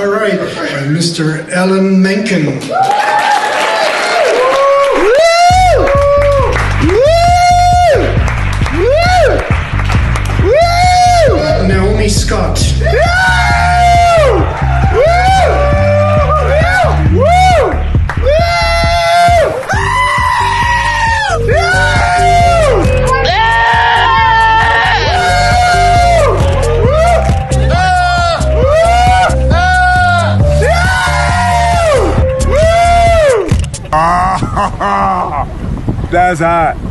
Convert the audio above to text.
All right, Mr. Alan Menken. Naomi Scott. That's hot.